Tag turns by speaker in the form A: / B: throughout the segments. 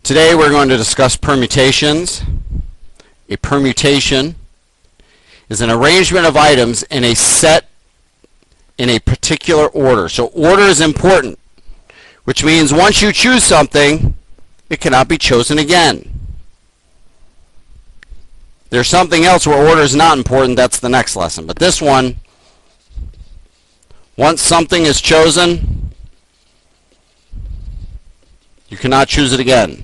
A: Today we're going to discuss permutations. A permutation is an arrangement of items in a set in a particular order. So order is important, which means once you choose something, it cannot be chosen again. There's something else where order is not important. That's the next lesson. But this one, once something is chosen, you cannot choose it again.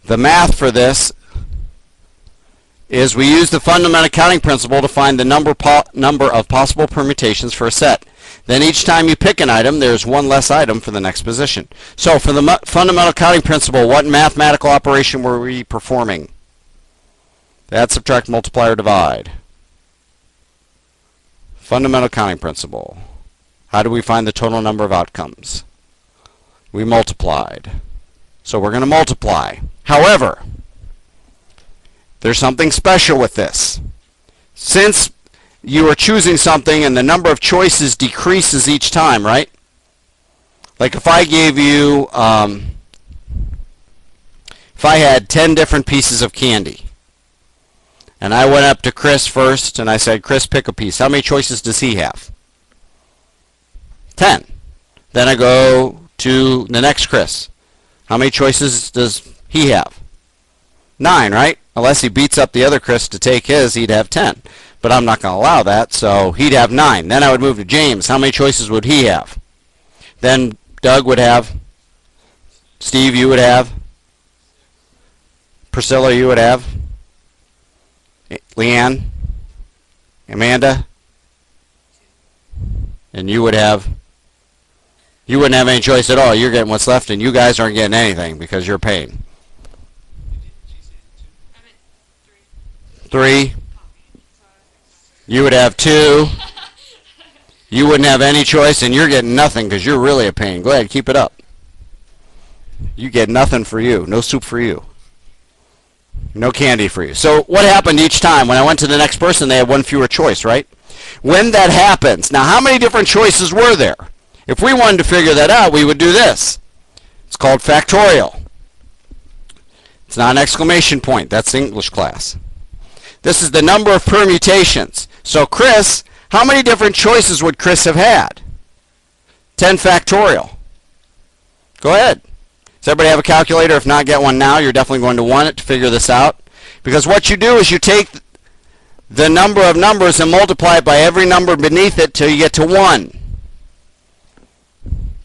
A: The math for this is we use the fundamental counting principle to find the number of possible permutations for a set. Then each time you pick an item, there's one less item for the next position. So for the fundamental counting principle, what mathematical operation were we performing? Add, subtract, multiply, or divide. Fundamental counting principle. How do we find the total number of outcomes? We multiplied. So we're going to multiply. However, there's something special with this. Since you are choosing something and the number of choices decreases each time, right? Like if I gave you, if I had 10 different pieces of candy, and I went up to Chris first and I said, Chris, pick a piece. How many choices does he have? 10. Then I go to the next Chris. How many choices does he have? 9, right? Unless he beats up the other Chris to take his, he'd have 10. But I'm not going to allow that, so he'd have 9. Then I would move to James. How many choices would he have? Then Doug would have. Steve, you would have. Priscilla, you would have. Leanne. Amanda. And you would have. You wouldn't have any choice at all. You're getting what's left, and you guys aren't getting anything because you're paying. 3. You would have 2. You wouldn't have any choice, and you're getting nothing because you're really a pain. Go ahead, keep it up. You get nothing for you. No soup for you. No candy for you. So what happened each time? When I went to the next person, they had one fewer choice, right? When that happens, now how many different choices were there? If we wanted to figure that out, we would do this. It's called factorial. It's not an exclamation point. That's English class. This is the number of permutations. So Chris, how many different choices would Chris have had? 10 factorial. Go ahead. Does everybody have a calculator? If not, get one now. You're definitely going to want it to figure this out. Because what you do is you take the number of numbers and multiply it by every number beneath it till you get to 1.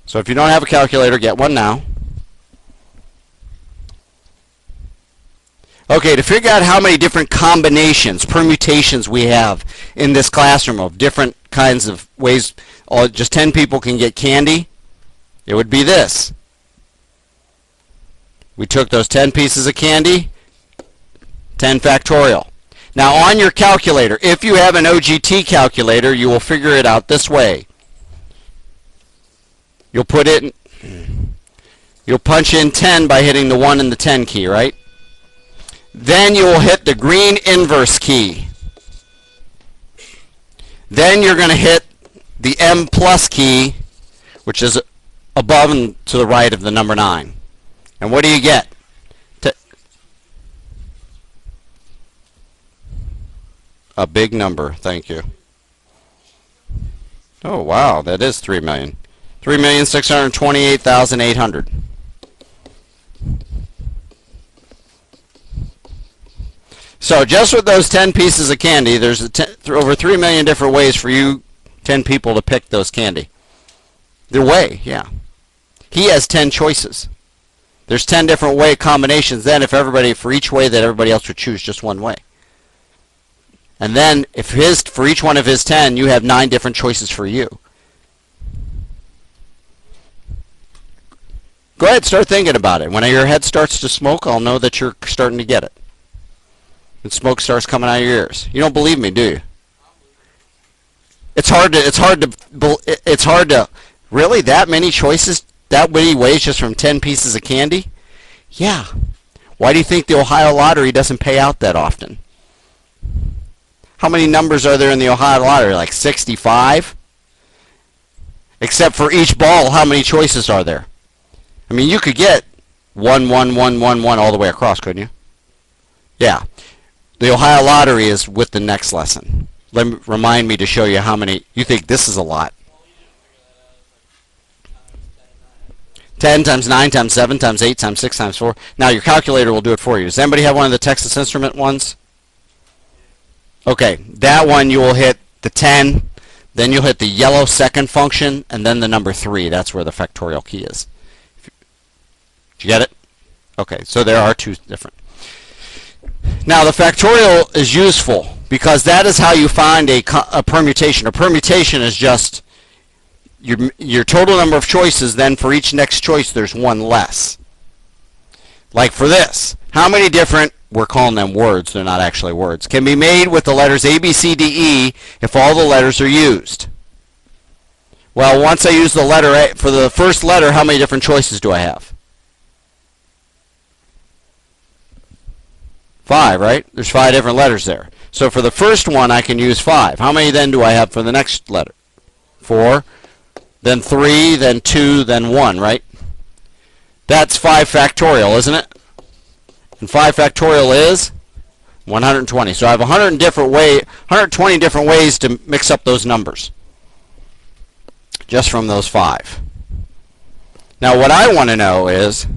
A: So if you don't have a calculator, get one now. Okay, to figure out how many different combinations, permutations we have in this classroom of different kinds of ways, just 10 people can get candy, it would be this. We took those 10 pieces of candy, 10 factorial. Now on your calculator, if you have an OGT calculator, you will figure it out this way. You'll punch in 10 by hitting the 1 and the 10 key, right? Then you will hit the green inverse key. Then you're going to hit the M plus key, which is above and to the right of the number 9. And what do you get? A big number, thank you. Oh wow, that is 3 million. 3,628,800. So just with those 10 pieces of candy, there's over 3 million different ways for you 10 people to pick those candy. The way, yeah. He has 10 choices. There's 10 different way combinations then if everybody, for each way that everybody else would choose just one way. And then if for each one of his 10, you have 9 different choices for you. Go ahead, start thinking about it. When your head starts to smoke, I'll know that you're starting to get it. And smoke starts coming out of your ears. You don't believe me, do you? it's hard to really that many choices, that many ways just from 10 pieces of candy? Yeah. Why do you think the Ohio lottery doesn't pay out that often? How many numbers are there in the Ohio lottery? Like 65? Except for each ball, how many choices are there? I mean, you could get 1, 1, 1, 1, 1 all the way across, couldn't you? Yeah. The Ohio lottery is with the next lesson. Remind me to show you how many. You think this is a lot. 10 times 9 times 7 times 8 times 6 times 4. Now your calculator will do it for you. Does anybody have one of the Texas Instrument ones? Okay, that one you will hit the 10, then you'll hit the yellow second function, and then the number 3. That's where the factorial key is. Did you get it? Okay, so there are two different. Now the factorial is useful because that is how you find a permutation. A permutation is just your total number of choices, then for each next choice there's one less. Like for this, how many different, we're calling them words, they're not actually words, can be made with the letters A, B, C, D, E if all the letters are used? Well, once I use the letter A, for the first letter, how many different choices do I have? 5, right? There's 5 different letters there. So for the first one, I can use 5. How many then do I have for the next letter? 4, then 3, then 2, then 1, right? That's 5 factorial, isn't it? And 5 factorial is 120. So I have 120 different ways to mix up those numbers just from those 5. Now what I want to know is,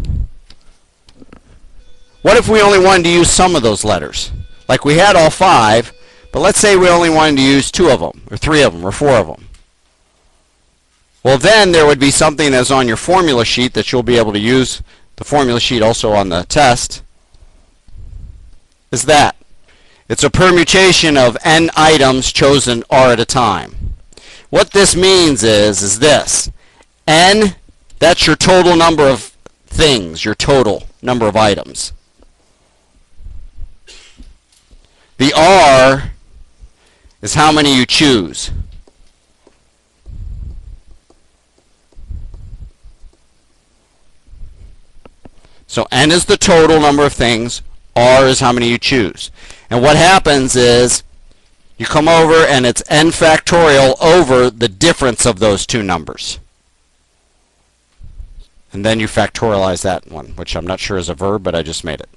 A: what if we only wanted to use some of those letters? Like we had all 5, but let's say we only wanted to use 2 of them, or 3 of them, or 4 of them. Well, then there would be something that's on your formula sheet that you'll be able to use, the formula sheet also on the test, is that. It's a permutation of n items chosen r at a time. What this means is this. N, that's your total number of things, your total number of items. The R is how many you choose. So N is the total number of things, R is how many you choose. And what happens is you come over and it's N factorial over the difference of those two numbers. And then you factorialize that one, which I'm not sure is a verb, but I just made it.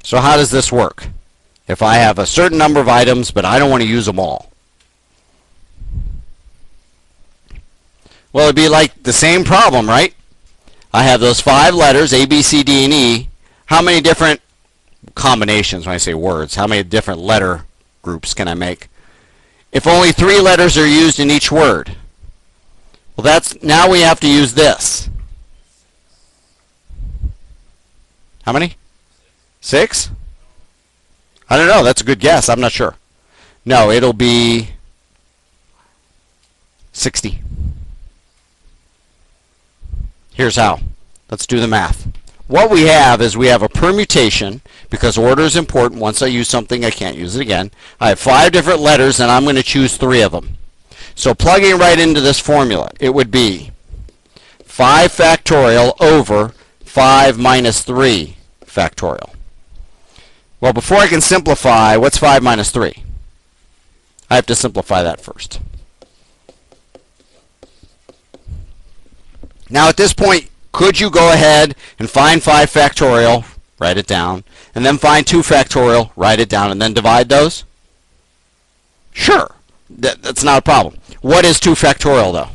A: So how does this work? If I have a certain number of items, but I don't want to use them all. Well, it'd be like the same problem, right? I have those 5 letters, A, B, C, D, and E. How many different combinations, when I say words, how many different letter groups can I make? If only 3 letters are used in each word, well, now we have to use this. How many? 6? I don't know. That's a good guess. I'm not sure. No, it'll be 60. Here's how. Let's do the math. What we have is we have a permutation, because order is important. Once I use something, I can't use it again. I have 5 different letters, and I'm going to choose 3 of them. So plugging right into this formula, it would be 5 factorial over 5 minus 3 factorial. Well, before I can simplify, what's 5 minus 3? I have to simplify that first. Now at this point, could you go ahead and find 5 factorial, write it down, and then find 2 factorial, write it down, and then divide those? Sure. That's not a problem. What is 2 factorial, though?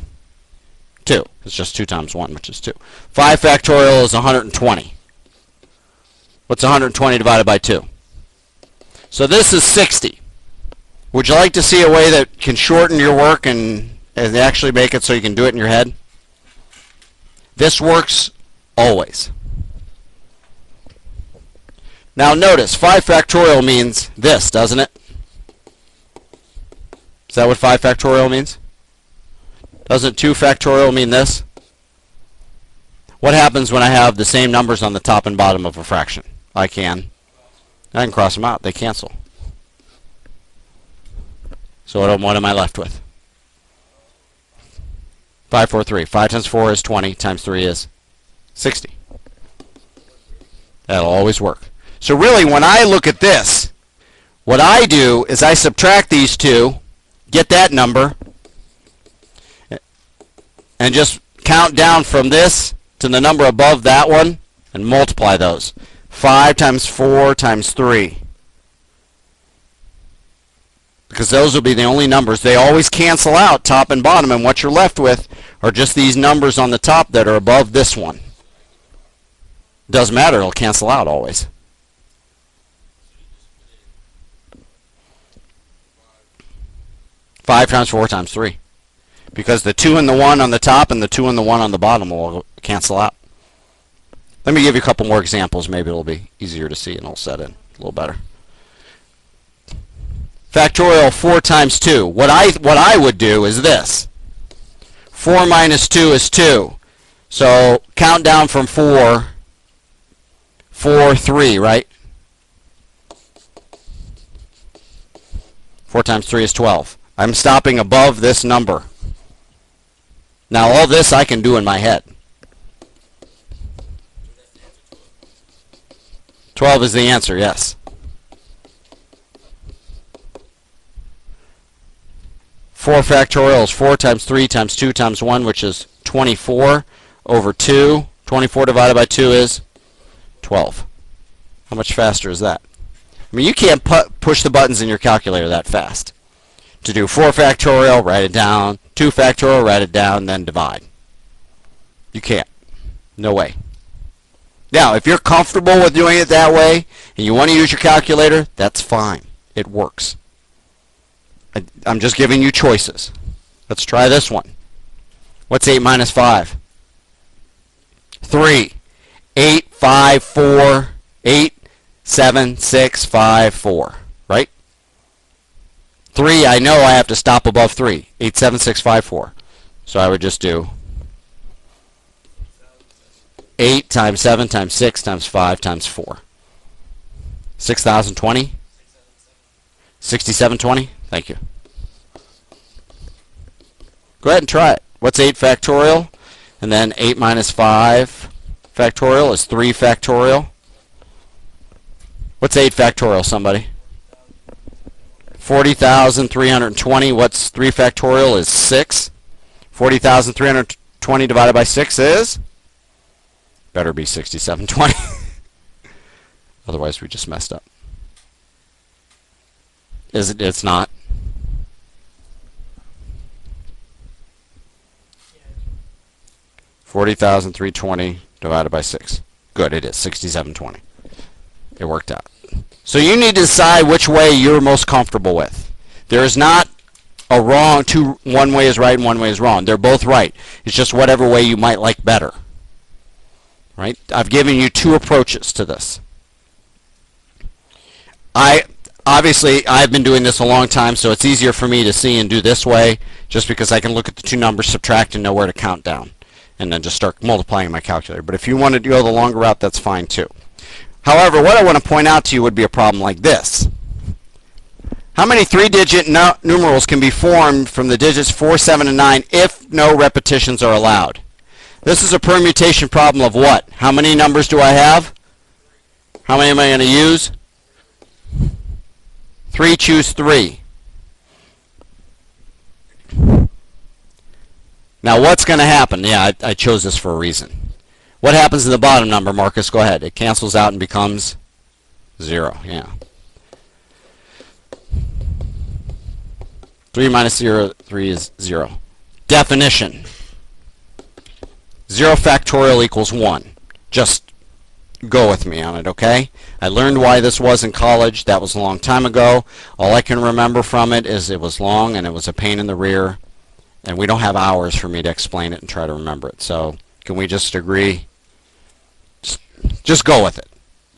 A: 2. It's just 2 times 1, which is 2. 5 factorial is 120. What's 120 divided by 2? So this is 60. Would you like to see a way that can shorten your work and actually make it so you can do it in your head? This works always. Now notice, 5 factorial means this, doesn't it? Is that what 5 factorial means? Doesn't 2 factorial mean this? What happens when I have the same numbers on the top and bottom of a fraction? I can cross them out. They cancel. So what am I left with? 5, 4, 3. 5 times 4 is 20, times 3 is 60. That'll always work. So really, when I look at this, what I do is I subtract these two, get that number, and just count down from this to the number above that one and multiply those. 5 times 4 times 3. Because those will be the only numbers. They always cancel out top and bottom, and what you're left with are just these numbers on the top that are above this one. Doesn't matter, it'll cancel out always. Five times 4 times 3. Because the 2 and the 1 on the top and the 2 and the 1 on the bottom will cancel out. Let me give you a couple more examples. Maybe it'll be easier to see and it'll set in a little better. Factorial 4 times 2. What I would do is this. 4 minus 2 is 2. So count down from 4. 4, 3, right? 4 times 3 is 12. I'm stopping above this number. Now all this I can do in my head. 12 is the answer, yes. 4 factorial is 4 times 3 times 2 times 1, which is 24 over 2. 24 divided by 2 is 12. How much faster is that? I mean, you can't push the buttons in your calculator that fast. To do 4 factorial, write it down. 2 factorial, write it down, then divide. You can't. No way. Now, if you're comfortable with doing it that way, and you want to use your calculator, that's fine. It works. I'm just giving you choices. Let's try this one. What's 8 minus 5? 3. 8, 5, 4, 8, 7, 6, 5, 4. Right? 3, I know I have to stop above 3. 8, 7, 6, 5, 4. So I would just do 8 times 7 times 6 times 5 times 4. 6,020? 6720? Thank you. Go ahead and try it. What's 8 factorial? And then 8 minus 5 factorial is 3 factorial. What's 8 factorial, somebody? 40,320. What's 3 factorial is 6. 40,320 divided by 6 is? Better be 6720. Otherwise we just messed up. It's not. $40,320 divided by 6. Good, it is 6720. It worked out. So you need to decide which way you're most comfortable with. There is not a wrong, one way is right and one way is wrong. They're both right. It's just whatever way you might like better. Right? I've given you 2 approaches to this. Obviously, I've been doing this a long time, so it's easier for me to see and do this way, just because I can look at the 2 numbers, subtract, and know where to count down, and then just start multiplying my calculator. But if you want to go the longer route, that's fine too. However, what I want to point out to you would be a problem like this. How many 3-digit numerals can be formed from the digits 4, 7, and 9 if no repetitions are allowed? This is a permutation problem of what? How many numbers do I have? How many am I going to use? 3, choose 3. Now what's going to happen? Yeah, I chose this for a reason. What happens to the bottom number, Marcus? Go ahead. It cancels out and becomes 0. Yeah. 3 minus 0, 3 is 0. Definition. 0 factorial equals 1. Just go with me on it, okay? I learned why this was in college. That was a long time ago. All I can remember from it is it was long and it was a pain in the rear. And we don't have hours for me to explain it and try to remember it. So can we just agree? Just go with it.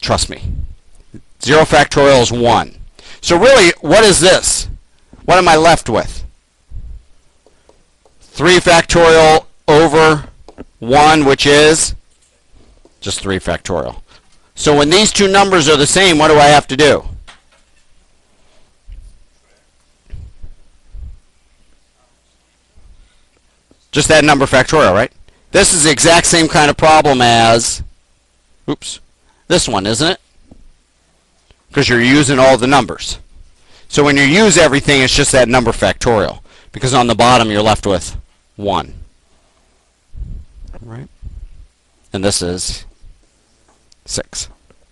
A: Trust me. 0 factorial is 1. So really, what is this? What am I left with? 3 factorial over 1, which is just 3 factorial. So when these two numbers are the same, what do I have to do? Just that number factorial, right? This is the exact same kind of problem as, oops, this one, isn't it? Because you're using all the numbers. So when you use everything, it's just that number factorial. Because on the bottom, you're left with 1. Right? And this is 6.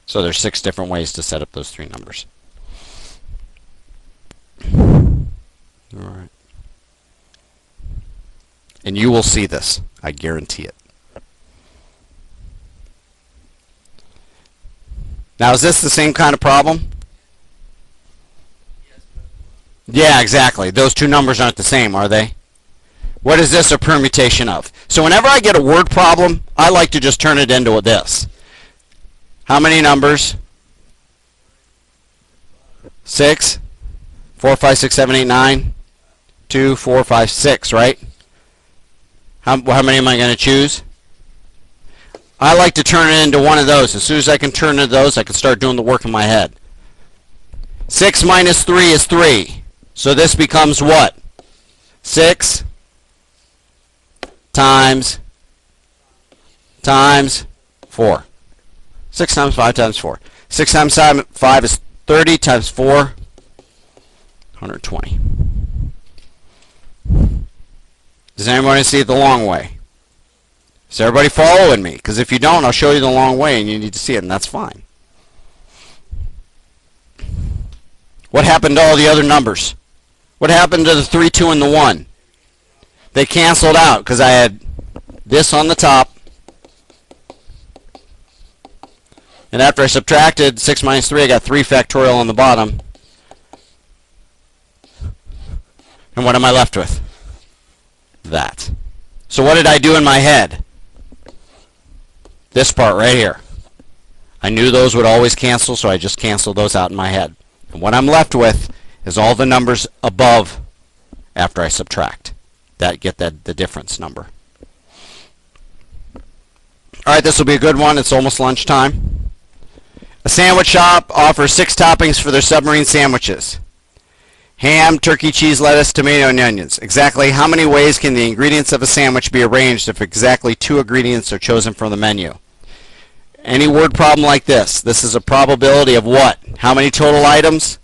A: So there's 6 different ways to set up those 3 numbers. All right. And you will see this. I guarantee it. Now, is this the same kind of problem? Yeah, exactly. Those two numbers aren't the same, are they? What is this a permutation of? So whenever I get a word problem, I like to just turn it into this. How many numbers? 6, 4, 5, 6, 7, 8, 9, 2, 4, 5, 6, right? How many am I going to choose? I like to turn it into one of those. As soon as I can turn it into those, I can start doing the work in my head. 6 minus 3 is 3. So this becomes what? 6 times 4. 6 times 5 times 4. 6 times 5 is 30 times 4, 120. Does anybody see it the long way? Is everybody following me? Because if you don't, I'll show you the long way and you need to see it, and that's fine. What happened to all the other numbers? What happened to the 3, 2, and the 1? They canceled out because I had this on the top. And after I subtracted 6 minus 3, I got 3 factorial on the bottom. And what am I left with? That. So what did I do in my head? This part right here. I knew those would always cancel, so I just canceled those out in my head. And what I'm left with is all the numbers above after I subtract. Get the difference number. Alright, this will be a good one. It's almost lunchtime. A sandwich shop offers 6 toppings for their submarine sandwiches. Ham, turkey, cheese, lettuce, tomato, and onions. Exactly how many ways can the ingredients of a sandwich be arranged if exactly 2 ingredients are chosen from the menu? Any word problem like this. This is a probability of what? How many total items?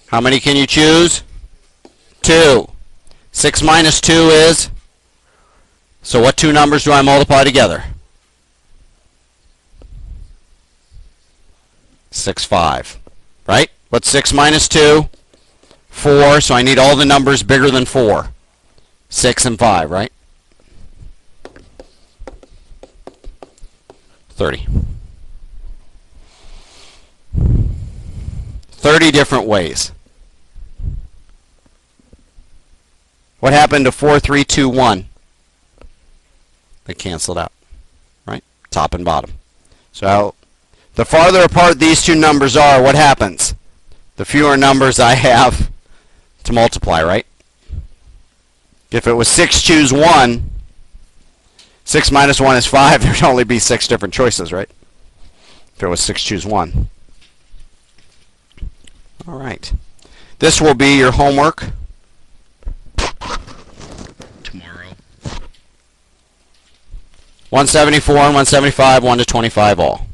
A: How many can you choose? 2. 6 minus 2 is? So what 2 numbers do I multiply together? 6, 5. Right? What's 6 minus 2? 4. So I need all the numbers bigger than 4. 6 and 5, right? 30. 30 different ways. What happened to 4, 3, 2, 1? They canceled out, right? Top and bottom. So the farther apart these two numbers are, what happens? The fewer numbers I have to multiply, right? If it was 6, choose 1. 6 minus 1 is 5. There'd only be 6 different choices, right? If it was 6, choose 1. All right. This will be your homework tomorrow. 174 and 175, 1 to 25 all.